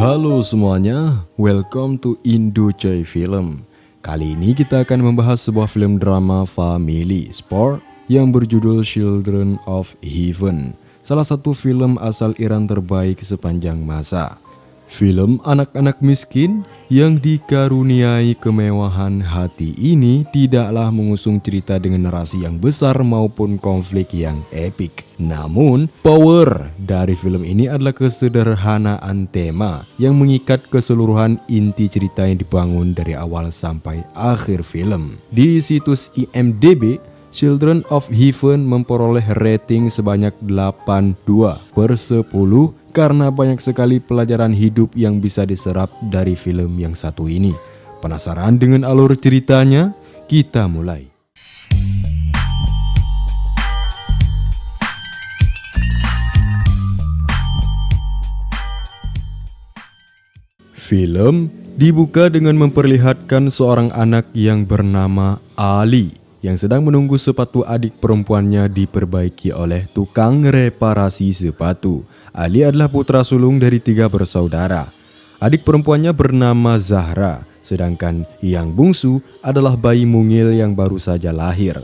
Halo semuanya, welcome to Indocoy Film. Kali ini kita akan membahas sebuah film drama family sport yang berjudul Children of Heaven. Salah satu film asal Iran terbaik sepanjang masa. Film anak-anak miskin yang dikaruniai kemewahan hati ini tidaklah mengusung cerita dengan narasi yang besar maupun konflik yang epik. Namun, power dari film ini adalah kesederhanaan tema yang mengikat keseluruhan inti cerita yang dibangun dari awal sampai akhir film. Di situs IMDb, Children of Heaven memperoleh rating sebanyak 8,2/10 karena banyak sekali pelajaran hidup yang bisa diserap dari film yang satu ini. Penasaran dengan alur ceritanya? Kita mulai. Film dibuka dengan memperlihatkan seorang anak yang bernama Ali yang sedang menunggu sepatu adik perempuannya diperbaiki oleh tukang reparasi sepatu. Ali adalah putra sulung dari 3 bersaudara. Adik perempuannya bernama Zahra, sedangkan yang bungsu adalah bayi mungil yang baru saja lahir.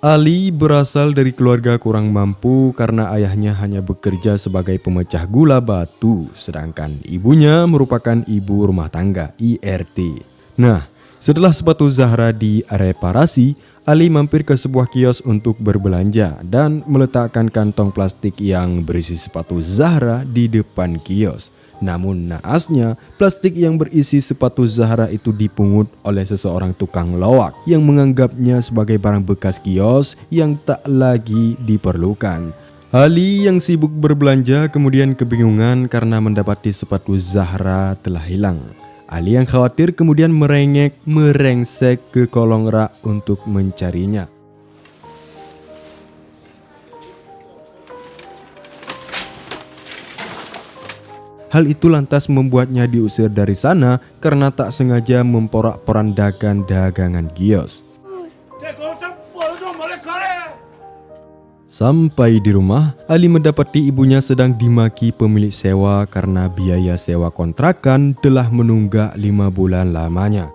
Ali berasal dari keluarga kurang mampu karena ayahnya hanya bekerja sebagai pemecah gula batu, sedangkan ibunya merupakan ibu rumah tangga (IRT). Nah, setelah sepatu Zahra direparasi, Ali mampir ke sebuah kios untuk berbelanja dan meletakkan kantong plastik yang berisi sepatu Zahra di depan kios. Namun naasnya, plastik yang berisi sepatu Zahra itu dipungut oleh seseorang tukang loak yang menganggapnya sebagai barang bekas kios yang tak lagi diperlukan. Ali yang sibuk berbelanja kemudian kebingungan karena mendapati sepatu Zahra telah hilang. Ali yang khawatir kemudian merengsek ke kolong rak untuk mencarinya. Hal itu lantas membuatnya diusir dari sana karena tak sengaja memporak-porandakan dagangan kios. Sampai di rumah, Ali mendapati ibunya sedang dimaki pemilik sewa karena biaya sewa kontrakan telah menunggak 5 bulan lamanya.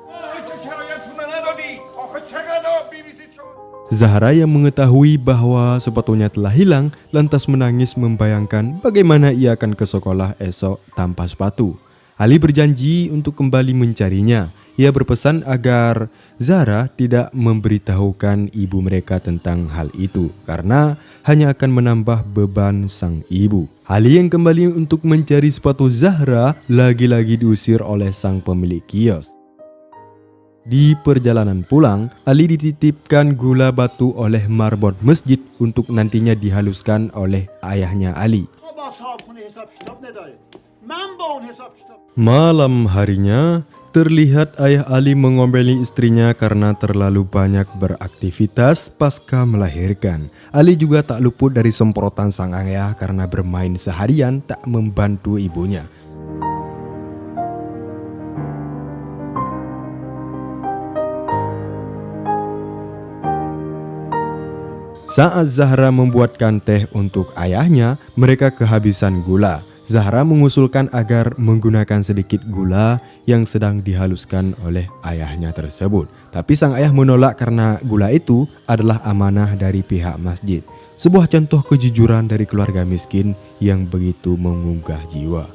Zahra yang mengetahui bahwa sepatunya telah hilang, lantas menangis membayangkan bagaimana ia akan ke sekolah esok tanpa sepatu. Ali berjanji untuk kembali mencarinya. Ia berpesan agar Zahra tidak memberitahukan ibu mereka tentang hal itu karena hanya akan menambah beban sang ibu. Ali yang kembali untuk mencari sepatu Zahra lagi-lagi diusir oleh sang pemilik kios. Di perjalanan pulang, Ali dititipkan gula batu oleh marbot masjid untuk nantinya dihaluskan oleh ayahnya Ali. Malam harinya, terlihat ayah Ali mengombeli istrinya karena terlalu banyak beraktivitas pasca melahirkan. Ali juga tak luput dari semprotan sang ayah karena bermain seharian tak membantu ibunya. Saat Zahra membuatkan teh untuk ayahnya, mereka kehabisan gula. Zahra mengusulkan agar menggunakan sedikit gula yang sedang dihaluskan oleh ayahnya tersebut. Tapi sang ayah menolak karena gula itu adalah amanah dari pihak masjid. Sebuah contoh kejujuran dari keluarga miskin yang begitu menggugah jiwa.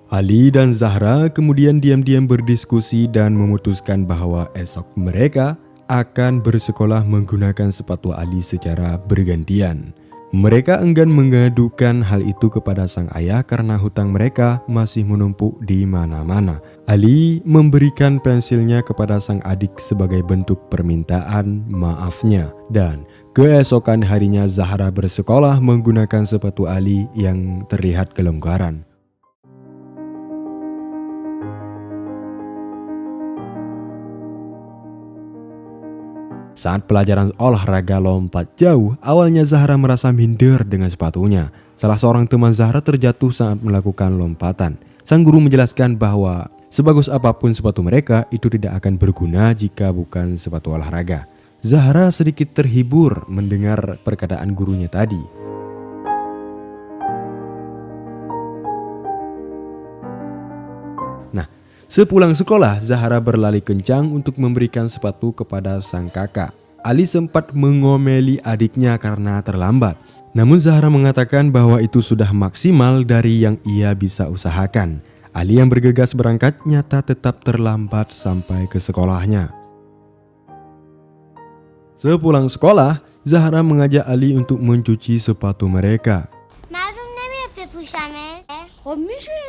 Ali dan Zahra kemudian diam-diam berdiskusi dan memutuskan bahwa esok mereka akan bersekolah menggunakan sepatu Ali secara bergantian. Mereka enggan mengadukan hal itu kepada sang ayah karena hutang mereka masih menumpuk di mana-mana. Ali memberikan pensilnya kepada sang adik sebagai bentuk permintaan maafnya. Dan keesokan harinya Zahra bersekolah menggunakan sepatu Ali yang terlihat kelonggaran. Saat pelajaran olahraga lompat jauh, awalnya Zahra merasa minder dengan sepatunya. Salah seorang teman Zahra terjatuh saat melakukan lompatan. Sang guru menjelaskan bahwa sebagus apapun sepatu mereka, itu tidak akan berguna jika bukan sepatu olahraga. Zahra sedikit terhibur mendengar perkataan gurunya tadi. Nah, sepulang sekolah, Zahra berlari kencang untuk memberikan sepatu kepada sang kakak. Ali sempat mengomeli adiknya karena terlambat. Namun Zahra mengatakan bahwa itu sudah maksimal dari yang ia bisa usahakan. Ali yang bergegas berangkat nyata tetap terlambat sampai ke sekolahnya. Sepulang sekolah, Zahra mengajak Ali untuk mencuci sepatu mereka. معلوم نمیاد بپوشمش؟ خب میشه.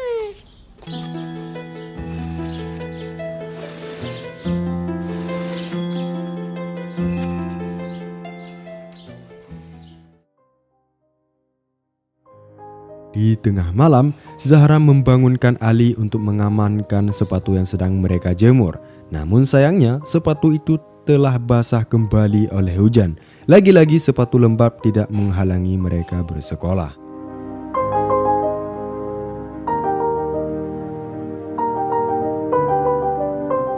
Di tengah malam, Zahra membangunkan Ali untuk mengamankan sepatu yang sedang mereka jemur. Namun sayangnya, sepatu itu telah basah kembali oleh hujan. Lagi-lagi sepatu lembab tidak menghalangi mereka bersekolah.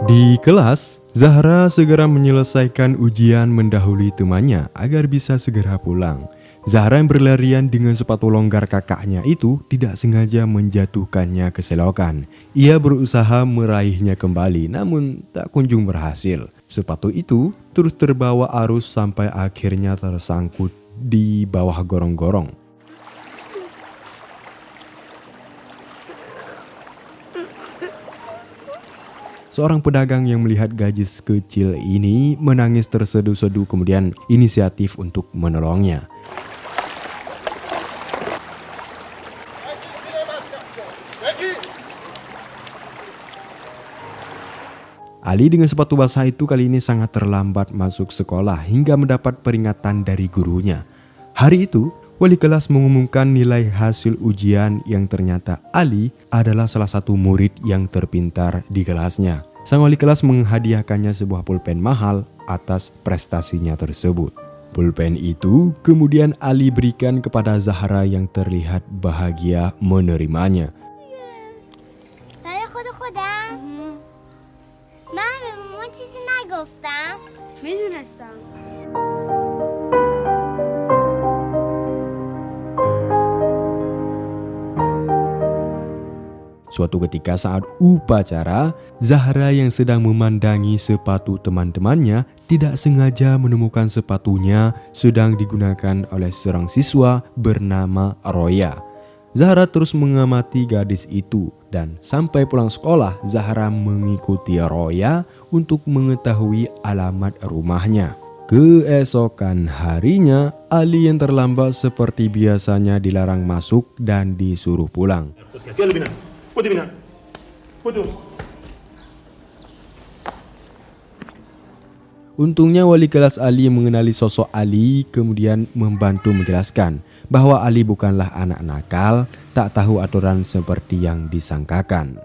Di kelas, Zahra segera menyelesaikan ujian mendahului temannya agar bisa segera pulang. Zahra yang berlarian dengan sepatu longgar kakaknya itu tidak sengaja menjatuhkannya ke selokan. Ia berusaha meraihnya kembali namun tak kunjung berhasil. Sepatu itu terus terbawa arus sampai akhirnya tersangkut di bawah gorong-gorong. Seorang pedagang yang melihat gadis kecil ini menangis terseduh-seduh kemudian inisiatif untuk menolongnya. Ali dengan sepatu basah itu kali ini sangat terlambat masuk sekolah hingga mendapat peringatan dari gurunya. Hari itu, wali kelas mengumumkan nilai hasil ujian yang ternyata Ali adalah salah satu murid yang terpintar di kelasnya. Sang wali kelas menghadiahkannya sebuah pulpen mahal atas prestasinya tersebut. Pulpen itu kemudian Ali berikan kepada Zahra yang terlihat bahagia menerimanya. برای خود خودم؟ من به مامان چیزی نگفتم. میدونستم. Suatu ketika saat upacara, Zahra yang sedang memandangi sepatu teman-temannya tidak sengaja menemukan sepatunya sedang digunakan oleh seorang siswa bernama Roya. Zahra terus mengamati gadis itu dan sampai pulang sekolah Zahra mengikuti Roya untuk mengetahui alamat rumahnya. Keesokan harinya, Ali yang terlambat seperti biasanya dilarang masuk dan disuruh pulang. Untungnya wali kelas Ali mengenali sosok Ali kemudian membantu menjelaskan bahwa Ali bukanlah anak nakal, tak tahu aturan seperti yang disangkakan.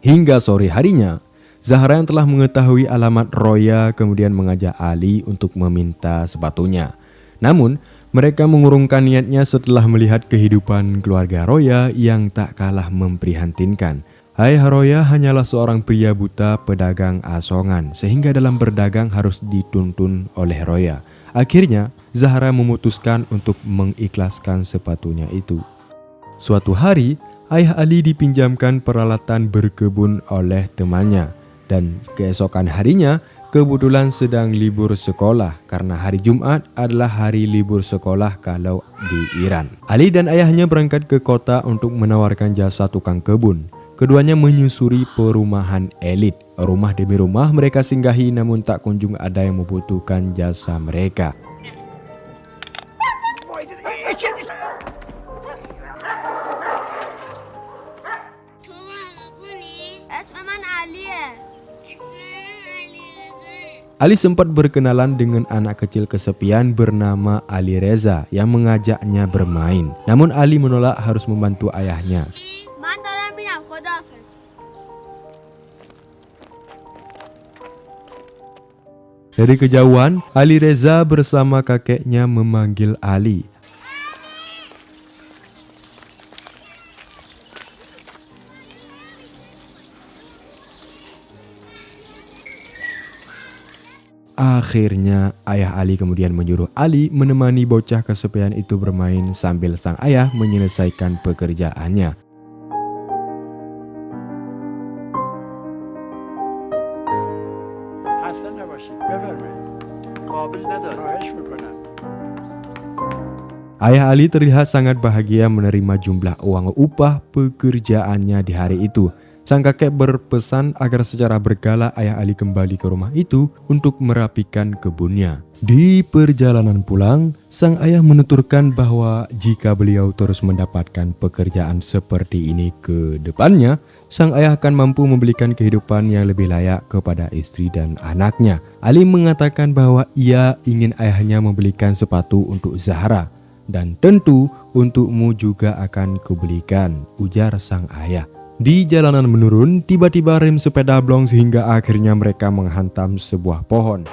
Hingga sore harinya, Zahra yang telah mengetahui alamat Roya kemudian mengajak Ali untuk meminta sepatunya. Namun, mereka mengurungkan niatnya setelah melihat kehidupan keluarga Roya yang tak kalah memprihatinkan. Ayah Roya hanyalah seorang pria buta pedagang asongan, sehingga dalam berdagang harus dituntun oleh Roya. Akhirnya, Zahra memutuskan untuk mengikhlaskan sepatunya itu. Suatu hari, ayah Ali dipinjamkan peralatan berkebun oleh temannya. Dan keesokan harinya, kebetulan sedang libur sekolah karena hari Jumat adalah hari libur sekolah kalau di Iran. Ali dan ayahnya berangkat ke kota untuk menawarkan jasa tukang kebun. Keduanya menyusuri perumahan elit. Rumah demi rumah mereka singgahi namun tak kunjung ada yang membutuhkan jasa mereka. Ali sempat berkenalan dengan anak kecil kesepian bernama Ali Reza yang mengajaknya bermain. Namun Ali menolak harus membantu ayahnya. Dari kejauhan, Ali Reza bersama kakeknya memanggil Ali. Akhirnya ayah Ali kemudian menyuruh Ali menemani bocah kesepian itu bermain sambil sang ayah menyelesaikan pekerjaannya. خسته نباشید بفرمایید قابل نداره خواهش میکنم. Ayah Ali terlihat sangat bahagia menerima jumlah uang upah pekerjaannya di hari itu. Sang kakek berpesan agar secara berkala ayah Ali kembali ke rumah itu untuk merapikan kebunnya. Di perjalanan pulang, sang ayah menuturkan bahwa jika beliau terus mendapatkan pekerjaan seperti ini ke depannya, sang ayah akan mampu memberikan kehidupan yang lebih layak kepada istri dan anaknya. Ali mengatakan bahwa ia ingin ayahnya membelikan sepatu untuk Zahra. Dan tentu untukmu juga akan kubelikan, ujar sang ayah. Di jalanan menurun, tiba-tiba rem sepeda blong sehingga akhirnya mereka menghantam sebuah pohon.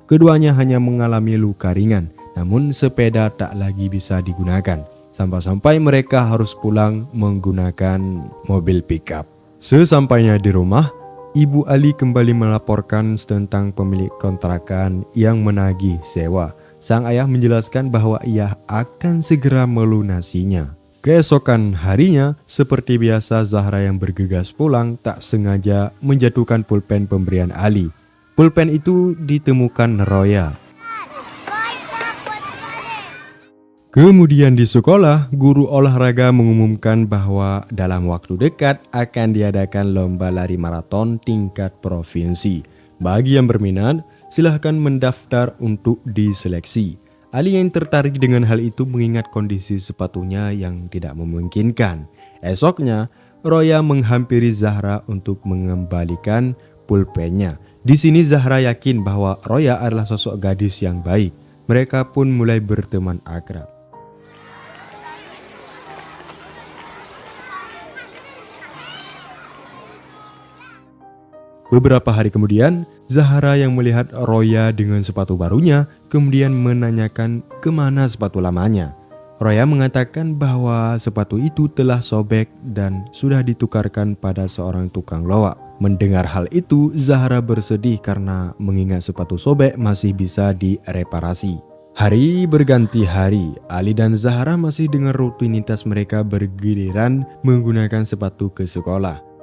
Keduanya hanya mengalami luka ringan, namun sepeda tak lagi bisa digunakan. Sampai-sampai mereka harus pulang menggunakan mobil pickup. Sesampainya di rumah, Ibu Ali kembali melaporkan tentang pemilik kontrakan yang menagih sewa. Sang ayah menjelaskan bahwa ia akan segera melunasinya. Keesokan harinya, seperti biasa Zahra yang bergegas pulang tak sengaja menjatuhkan pulpen pemberian Ali. Pulpen itu ditemukan Roya. Kemudian di sekolah, guru olahraga mengumumkan bahwa dalam waktu dekat akan diadakan lomba lari maraton tingkat provinsi. Bagi yang berminat, silahkan mendaftar untuk diseleksi. Ali yang tertarik dengan hal itu mengingat kondisi sepatunya yang tidak memungkinkan. Esoknya, Roya menghampiri Zahra untuk mengembalikan pulpennya. Di sini Zahra yakin bahwa Roya adalah sosok gadis yang baik. Mereka pun mulai berteman akrab. Beberapa hari kemudian, Zahra yang melihat Roya dengan sepatu barunya kemudian menanyakan kemana sepatu lamanya. Roya mengatakan bahwa sepatu itu telah sobek dan sudah ditukarkan pada seorang tukang loak. Mendengar hal itu, Zahra bersedih karena mengingat sepatu sobek masih bisa direparasi. Hari berganti hari, Ali dan Zahra masih dengan rutinitas mereka bergiliran menggunakan sepatu ke sekolah.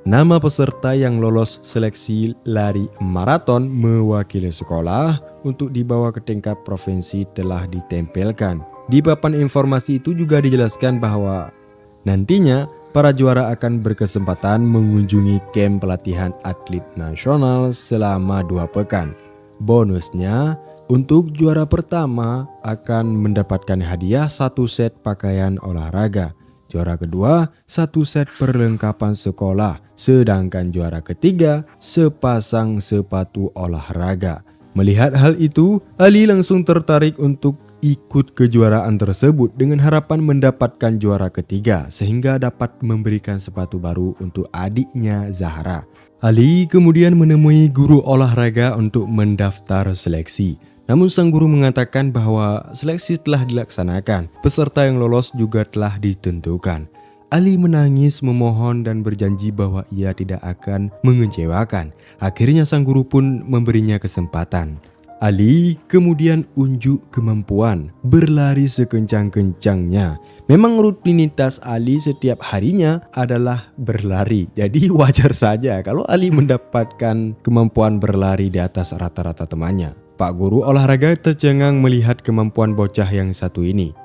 Nama peserta yang lolos seleksi lari maraton mewakili sekolah untuk dibawa ke tingkat provinsi telah ditempelkan. Di papan informasi itu juga dijelaskan bahwa nantinya para juara akan berkesempatan mengunjungi kamp pelatihan atlet nasional selama 2 pekan. Bonusnya, untuk juara pertama akan mendapatkan hadiah 1 set pakaian olahraga. Juara kedua, 1 set perlengkapan sekolah. Sedangkan juara ketiga, sepasang sepatu olahraga. Melihat hal itu, Ali langsung tertarik untuk ikut kejuaraan tersebut dengan harapan mendapatkan juara ketiga sehingga dapat memberikan sepatu baru untuk adiknya Zahra. Ali kemudian menemui guru olahraga untuk mendaftar seleksi. Namun sang guru mengatakan bahwa seleksi telah dilaksanakan, peserta yang lolos juga telah ditentukan. Ali menangis, memohon dan berjanji bahwa ia tidak akan mengecewakan. Akhirnya sang guru pun memberinya kesempatan. Ali kemudian unjuk kemampuan berlari sekencang-kencangnya. Memang rutinitas Ali setiap harinya adalah berlari. Jadi wajar saja kalau Ali mendapatkan kemampuan berlari di atas rata-rata temannya. Pak guru olahraga tercengang melihat kemampuan bocah yang satu ini.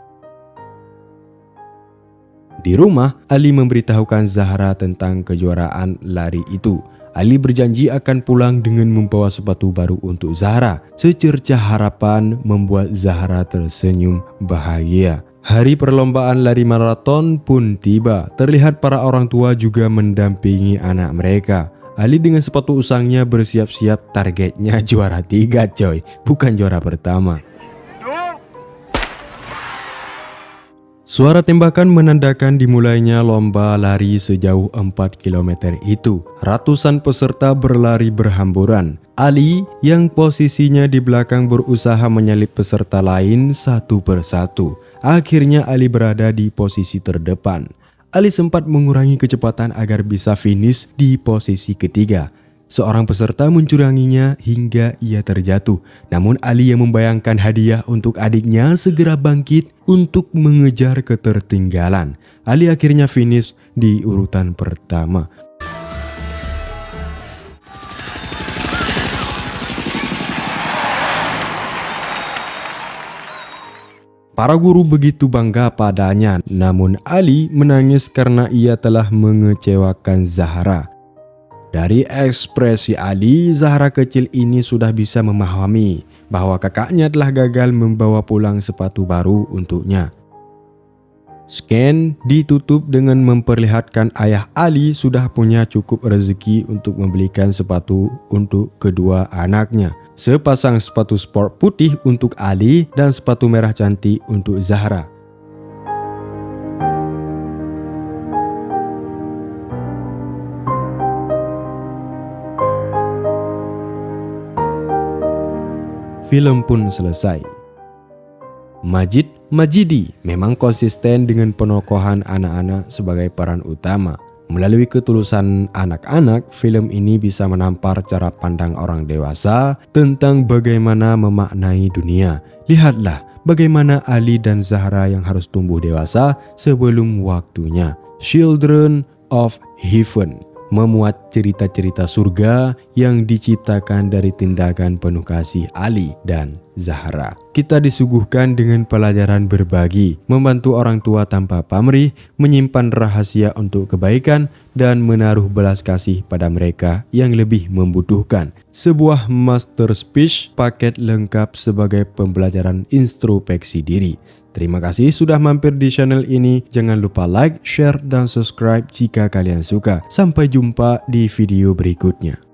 Di rumah, Ali memberitahukan Zahra tentang kejuaraan lari itu. Ali berjanji akan pulang dengan membawa sepatu baru untuk Zahra. Secercah harapan membuat Zahra tersenyum bahagia. Hari perlombaan lari maraton pun tiba. Terlihat para orang tua juga mendampingi anak mereka. Ali dengan sepatu usangnya bersiap-siap, targetnya juara 3 coy, bukan juara pertama. Suara tembakan menandakan dimulainya lomba lari sejauh 4 km itu. Ratusan peserta berlari berhamburan. Ali yang posisinya di belakang berusaha menyalip peserta lain satu persatu. Akhirnya Ali berada di posisi terdepan. Ali sempat mengurangi kecepatan agar bisa finish di posisi ketiga. Seorang peserta mencuranginya hingga ia terjatuh. Namun Ali yang membayangkan hadiah untuk adiknya segera bangkit untuk mengejar ketertinggalan. Ali akhirnya finish di urutan pertama. Para guru begitu bangga padanya, namun Ali menangis karena ia telah mengecewakan Zahra. Dari ekspresi Ali, Zahra kecil ini sudah bisa memahami bahwa kakaknya telah gagal membawa pulang sepatu baru untuknya. Scan ditutup dengan memperlihatkan ayah Ali sudah punya cukup rezeki untuk membelikan sepatu untuk kedua anaknya. Sepasang sepatu sport putih untuk Ali dan sepatu merah cantik untuk Zahra. Film pun selesai. Majidi memang konsisten dengan penokohan anak-anak sebagai peran utama. Melalui ketulusan anak-anak, film ini bisa menampar cara pandang orang dewasa tentang bagaimana memaknai dunia. Lihatlah bagaimana Ali dan Zahra yang harus tumbuh dewasa sebelum waktunya. Children of Heaven memuat cerita-cerita surga yang diciptakan dari tindakan penuh kasih Ali dan Zahra. Kita disuguhkan dengan pelajaran berbagi, membantu orang tua tanpa pamrih, menyimpan rahasia untuk kebaikan, dan menaruh belas kasih pada mereka yang lebih membutuhkan. Sebuah masterpiece paket lengkap sebagai pembelajaran introspeksi diri. Terima kasih sudah mampir di channel ini. Jangan lupa like, share, dan subscribe jika kalian suka. Sampai jumpa di video berikutnya.